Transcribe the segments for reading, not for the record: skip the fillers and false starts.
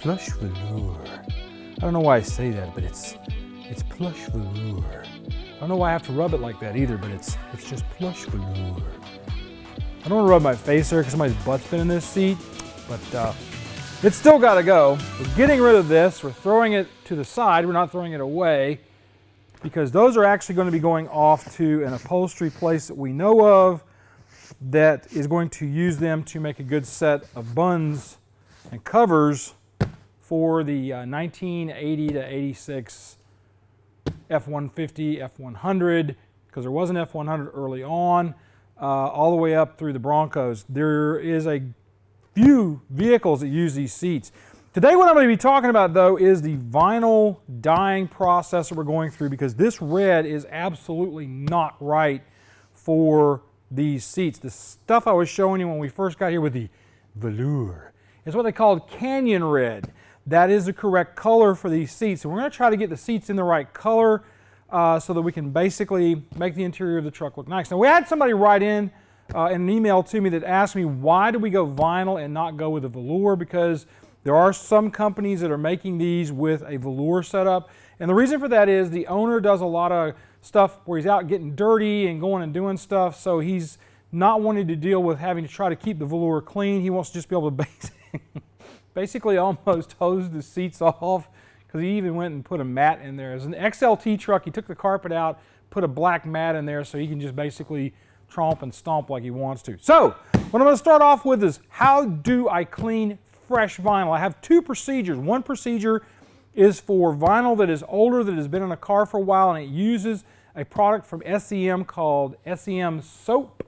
plush velour. I don't know why I say that, but it's plush velour. I don't know why I have to rub it like that either, but it's just plush velour. I don't want to rub my face there because somebody's butt's been in this seat, but it's still got to go. We're getting rid of this. We're throwing it to the side. We're not throwing it away because those are actually going to be going off to an upholstery place that we know of that is going to use them to make a good set of buns and covers for the 1980 to 86 F-150, F-100, because there was an F-100 early on, all the way up through the Broncos. There is a few vehicles that use these seats. Today what I'm going to be talking about though is the vinyl dyeing process that we're going through, because this red is absolutely not right for these seats. The stuff I was showing you when we first got here with the velour is what they called canyon red. That is the correct color for these seats. And we're going to try to get the seats in the right color so that we can basically make the interior of the truck look nice. Now we had somebody write in an email to me that asked me why do we go vinyl and not go with a velour, because there are some companies that are making these with a velour setup. And the reason for that is the owner does a lot of stuff where he's out getting dirty and going and doing stuff, so he's not wanting to deal with having to try to keep the velour clean. He wants to just be able to basically almost hose the seats off, because he even went and put a mat in there. As an XLT truck, he took the carpet out, put a black mat in there so he can just basically tromp and stomp like he wants to. So what I'm going to start off with is how do I clean fresh vinyl? I have two procedures. One procedure is for vinyl that is older, that has been in a car for a while, and it uses a product from SEM called SEM soap.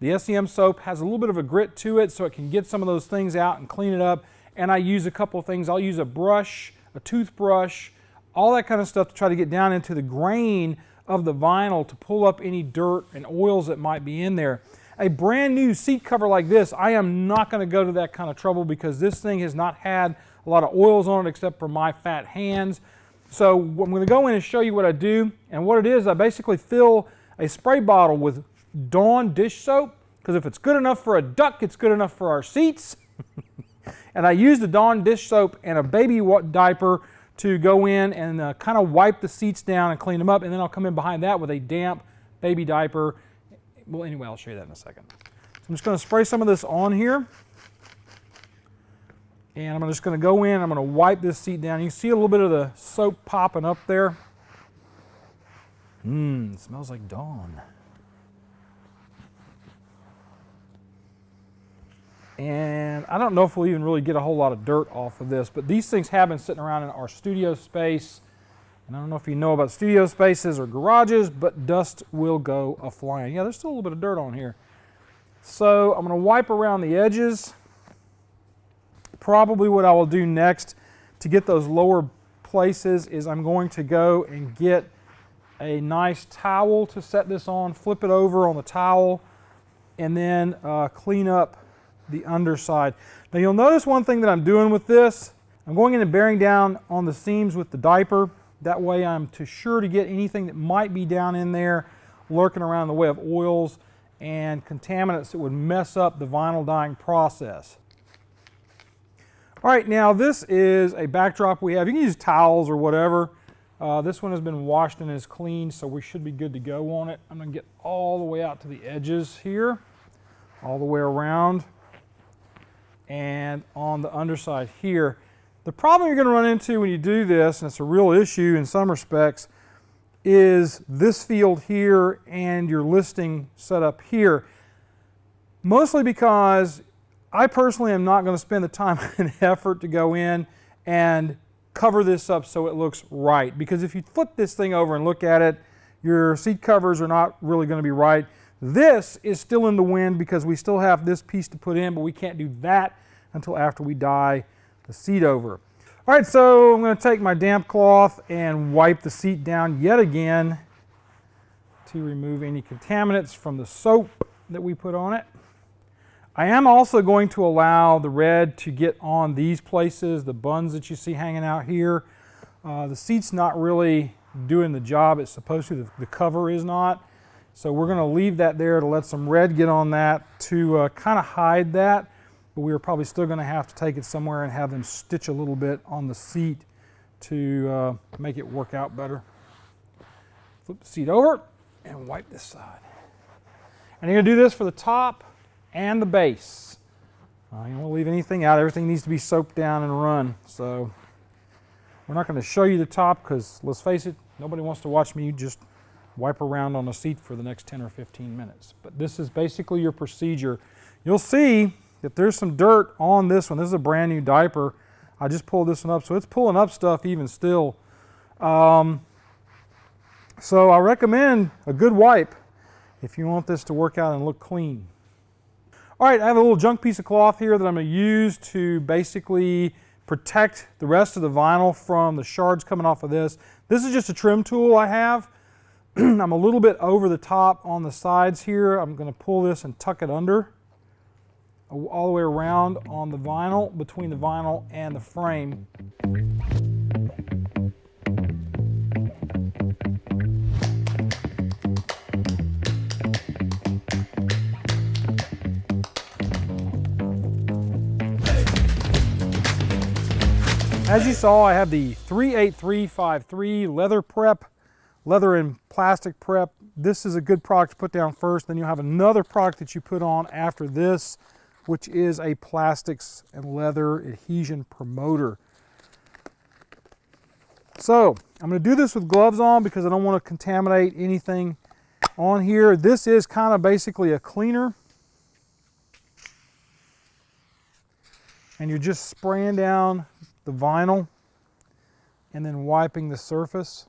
The SEM soap has a little bit of a grit to it, so it can get some of those things out and clean it up. And I use a couple of things. I'll use a brush, a toothbrush, all that kind of stuff to try to get down into the grain of the vinyl to pull up any dirt and oils that might be in there. A brand new seat cover like this, I am not going to go to that kind of trouble because this thing has not had a lot of oils on it except for my fat hands. So I'm going to go in and show you what I do. And what it is, I basically fill a spray bottle with Dawn dish soap, because if it's good enough for a duck, it's good enough for our seats. And I use the Dawn dish soap and a baby diaper to go in and kind of wipe the seats down and clean them up. And then I'll come in behind that with a damp baby diaper. Well, anyway, I'll show you that in a second. So I'm just going to spray some of this on here. And I'm just going to go in, I'm going to wipe this seat down. You can see a little bit of the soap popping up there. It smells like Dawn. And I don't know if we'll even really get a whole lot of dirt off of this, but these things have been sitting around in our studio space. And I don't know if you know about studio spaces or garages, but dust will go a-flying. Yeah, there's still a little bit of dirt on here. So I'm going to wipe around the edges. Probably what I will do next to get those lower places is I'm going to go and get a nice towel to set this on, flip it over on the towel, and then clean up the underside. Now you'll notice one thing that I'm doing with this. I'm going in and bearing down on the seams with the diaper. That way I'm sure to get anything that might be down in there lurking around in the way of oils and contaminants that would mess up the vinyl dyeing process. All right, now this is a backdrop we have. You can use towels or whatever. This one has been washed and is clean, so we should be good to go on it. I'm going to get all the way out to the edges here, all the way around, and on the underside here. The problem you're going to run into when you do this, and it's a real issue in some respects, is this field here and your listing set up here. Mostly because I personally am not going to spend the time and effort to go in and cover this up so it looks right. Because if you flip this thing over and look at it, your seat covers are not really going to be right. This is still in the wind because we still have this piece to put in, but we can't do that until after we dye the seat over. All right, so I'm going to take my damp cloth and wipe the seat down yet again to remove any contaminants from the soap that we put on it. I am also going to allow the red to get on these places, the buns that you see hanging out here. The seat's not really doing the job it's supposed to, the cover is not. So we're going to leave that there to let some red get on that to kind of hide that. but we are probably still going to have to take it somewhere and have them stitch a little bit on the seat to make it work out better. Flip the seat over and wipe this side. And you're going to do this for the top and the base. You don't want to leave anything out. Everything needs to be soaked down and run. So we're not going to show you the top because, let's face it, nobody wants to watch me just wipe around on a seat for the next 10 or 15 minutes. But this is basically your procedure. You'll see that there's some dirt on this one. This is a brand new diaper. I just pulled this one up, so it's pulling up stuff even still. So I recommend a good wipe if you want this to work out and look clean. All right, I have a little junk piece of cloth here that I'm going to use to basically protect the rest of the vinyl from the shards coming off of this. This is just a trim tool I have. I'm a little bit over the top on the sides here. I'm going to pull this and tuck it under all the way around on the vinyl, between the vinyl and the frame. As you saw, I have the 38353 leather prep, leather and plastic prep. This is a good product to put down first. Then you'll have another product that you put on after this, which is a plastics and leather adhesion promoter. So I'm going to do this with gloves on because I don't want to contaminate anything on here. This is kind of basically a cleaner. And you're just spraying down the vinyl and then wiping the surface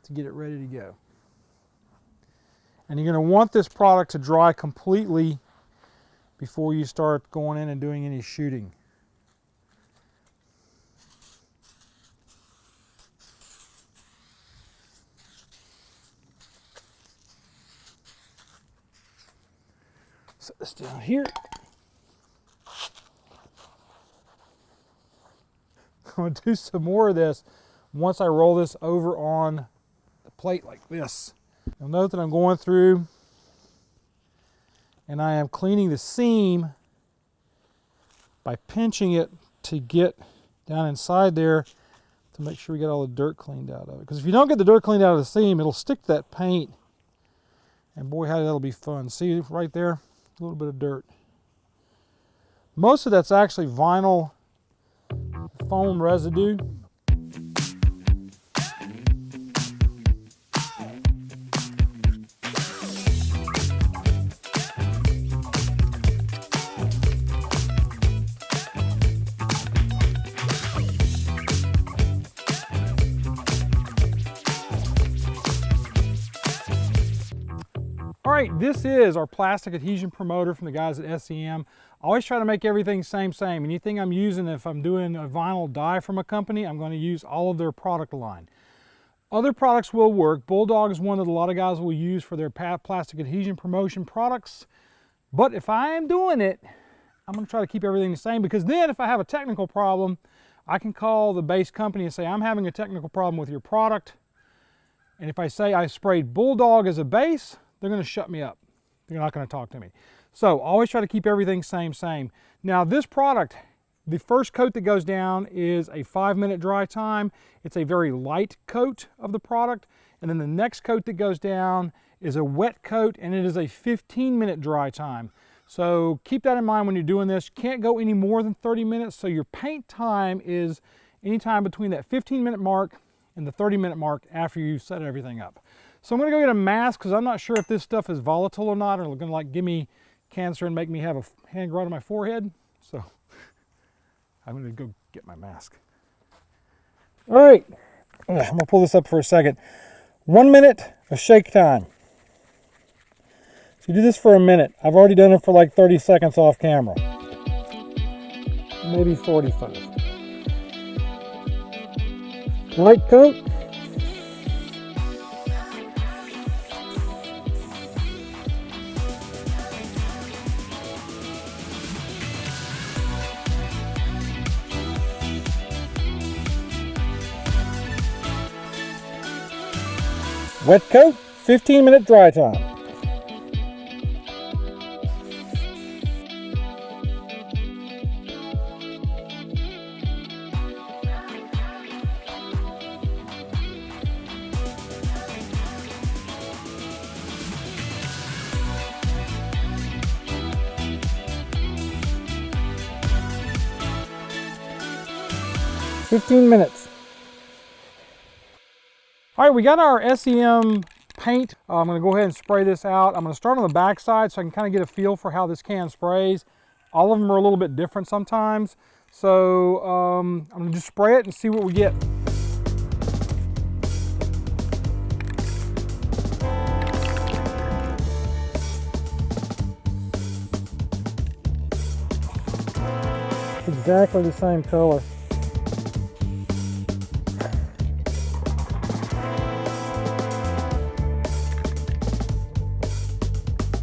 to get it ready to go. And you're going to want this product to dry completely before you start going in and doing any shooting. Set this down here. I'm going to do some more of this once I roll this over on the plate like this. You'll note that I'm going through and I am cleaning the seam by pinching it to get down inside there to make sure we get all the dirt cleaned out of it. Because if you don't get the dirt cleaned out of the seam, it'll stick to that paint. And boy, how that'll be fun. See right there? A little bit of dirt. Most of that's actually vinyl foam residue. All right, this is our plastic adhesion promoter from the guys at SEM. I always try to make everything same. Anything I'm using, if I'm doing a vinyl dye from a company, I'm going to use all of their product line. Other products will work. Bulldog is one that a lot of guys will use for their plastic adhesion promotion products. But if I am doing it, I'm going to try to keep everything the same, because then if I have a technical problem, I can call the base company and say, I'm having a technical problem with your product. And if I say I sprayed Bulldog as a base, they're going to shut me up. They're not going to talk to me. So always try to keep everything same. Now this product, the first coat that goes down is a 5-minute dry time. It's a very light coat of the product. And then the next coat that goes down is a wet coat, and it is a 15-minute dry time. So keep that in mind when you're doing this. You can't go any more than 30 minutes. So your paint time is anytime between that 15-minute mark and the 30-minute mark after you set everything up. So I'm going to go get a mask because I'm not sure if this stuff is volatile or not, or going to like give me cancer and make me have a hand grow to my forehead. So I'm going to go get my mask. All right, I'm going to pull this up for a second. 1 minute of shake time. So you do this for a minute. I've already done it for like 30 seconds off camera. Maybe 45. Light coat. Wet coat, 15-minute dry time. 15 minutes. All right, we got our SEM paint. I'm going to go ahead and spray this out. I'm going to start on the back side so I can kind of get a feel for how this can sprays. All of them are a little bit different sometimes. So I'm going to just spray it and see what we get. Exactly the same color.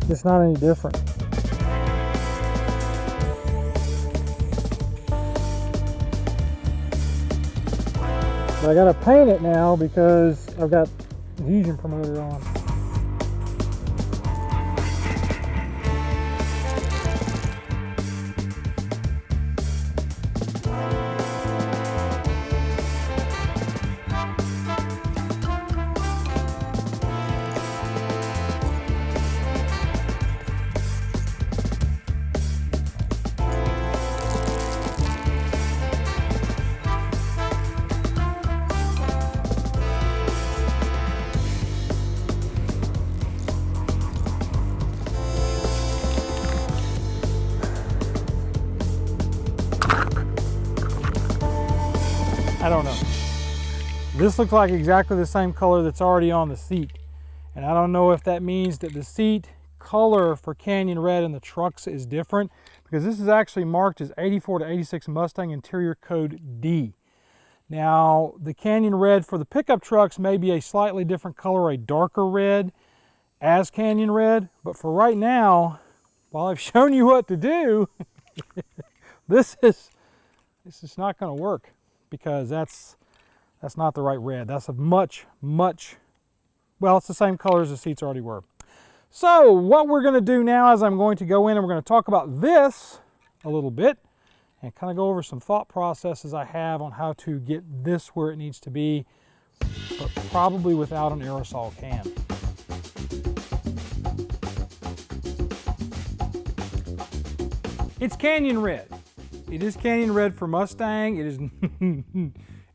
It's not any different. But I gotta paint it now because I've got Adhesion Promoter on. I don't know. This looks like exactly the same color that's already on the seat. And I don't know if that means that the seat color for Canyon Red in the trucks is different, because this is actually marked as 84 to 86 Mustang Interior Code D. Now, the Canyon Red for the pickup trucks may be a slightly different color, a darker red as Canyon Red. But for right now, while I've shown you what to do, this is not going to work, because that's not the right red. That's a much, well, it's the same color as the seats already were. So what we're going to do now is I'm going to go in and we're going to talk about this a little bit and kind of go over some thought processes I have on how to get this where it needs to be, but probably without an aerosol can. It's Canyon Red. It is Canyon Red for Mustang. It is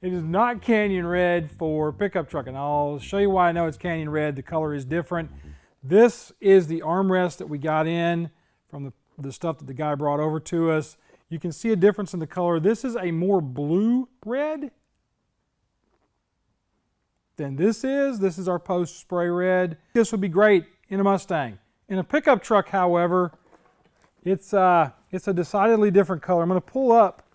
it is not Canyon Red for pickup truck, and I'll show you why I know it's Canyon Red. The color is different. This is the armrest that we got in from the stuff that the guy brought over to us. You can see a difference in the color. This is a more blue red than this is. This is our post spray red. This would be great in a Mustang. In a pickup truck, however, it's a decidedly different color. I'm going to pull up.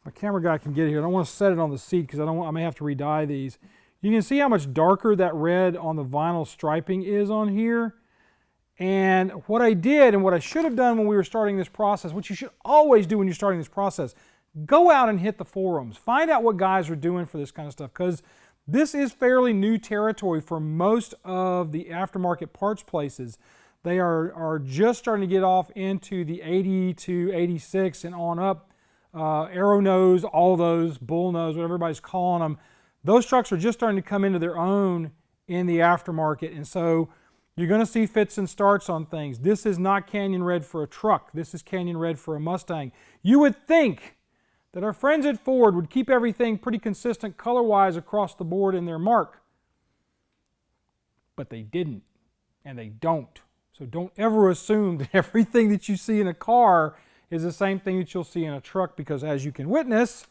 My camera guy can get here. I don't want to set it on the seat because I may have to re-dye these. You can see how much darker that red on the vinyl striping is on here. And what I did, and what I should have done when we were starting this process, which you should always do when you're starting this process, go out and hit the forums. Find out what guys are doing for this kind of stuff, because this is fairly new territory for most of the aftermarket parts places. They are just starting to get off into the 80 to 86 and on up. Arrow nose, all those, bull nose, whatever everybody's calling them. Those trucks are just starting to come into their own in the aftermarket. And so you're going to see fits and starts on things. This is not Canyon Red for a truck. This is Canyon Red for a Mustang. You would think that our friends at Ford would keep everything pretty consistent color-wise across the board in their mark. But they didn't, and they don't. So don't ever assume that everything that you see in a car is the same thing that you'll see in a truck, because as you can witness,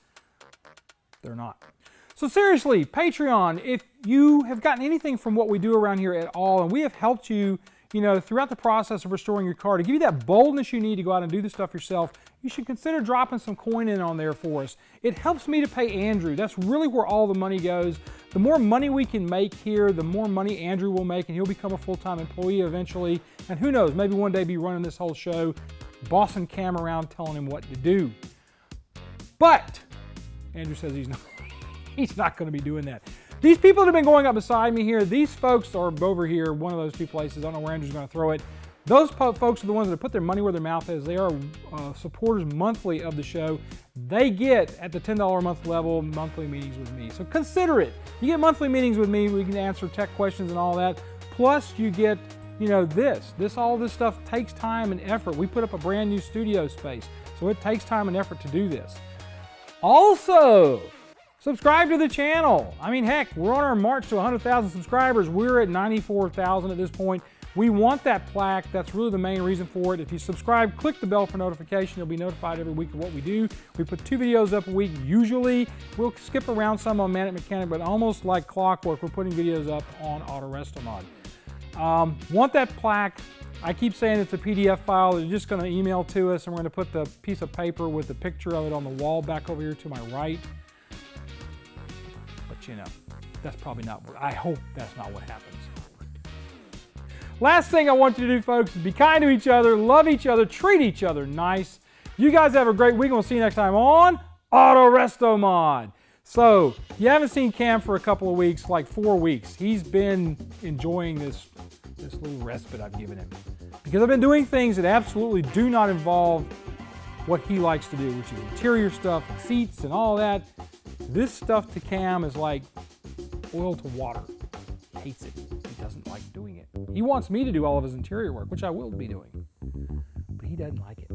they're not. So seriously, Patreon, if you have gotten anything from what we do around here at all, and we have helped you, throughout the process of restoring your car to give you that boldness you need to go out and do this stuff yourself, you should consider dropping some coin in on there for us. It helps me to pay Andrew. That's really where all the money goes. The more money we can make here, the more money Andrew will make, and he'll become a full-time employee eventually. And who knows, maybe one day be running this whole show, bossing Cam around, telling him what to do. But Andrew says he's not going to be doing that. These people that have been going up beside me here, these folks are over here, one of those two places. I don't know where Andrew's going to throw it. Those folks are the ones that put their money where their mouth is. They are supporters monthly of the show. They get, at the $10 a month level, monthly meetings with me. So consider it. You get monthly meetings with me. We can answer tech questions and all that. Plus you get, all this stuff takes time and effort. We put up a brand new studio space, so it takes time and effort to do this. Also, Subscribe to the channel. I mean, heck, we're on our march to 100,000 subscribers. We're at 94,000 at this point. We want that plaque. That's really the main reason for it. If you subscribe, click the bell for notification. You'll be notified every week of what we do. We put 2 videos up a week. Usually, we'll skip around some on Manic Mechanic, but almost like clockwork, we're putting videos up on Autorestomod. Want that plaque? I keep saying it's a PDF file. They're just going to email to us, and we're going to put the piece of paper with the picture of it on the wall back over here to my right. But you know, that's probably not what, I hope that's not what happens. Last thing I want you to do, folks, is be kind to each other, love each other, treat each other nice. You guys have a great week, and we'll see you next time on Autorestomod. So, you haven't seen Cam for a couple of weeks, like 4 weeks. He's been enjoying this little respite I've given him. Because I've been doing things that absolutely do not involve what he likes to do, which is interior stuff and seats and all that. This stuff to Cam is like oil to water. He hates it. He doesn't like doing it. He wants me to do all of his interior work, which I will be doing. But he doesn't like it.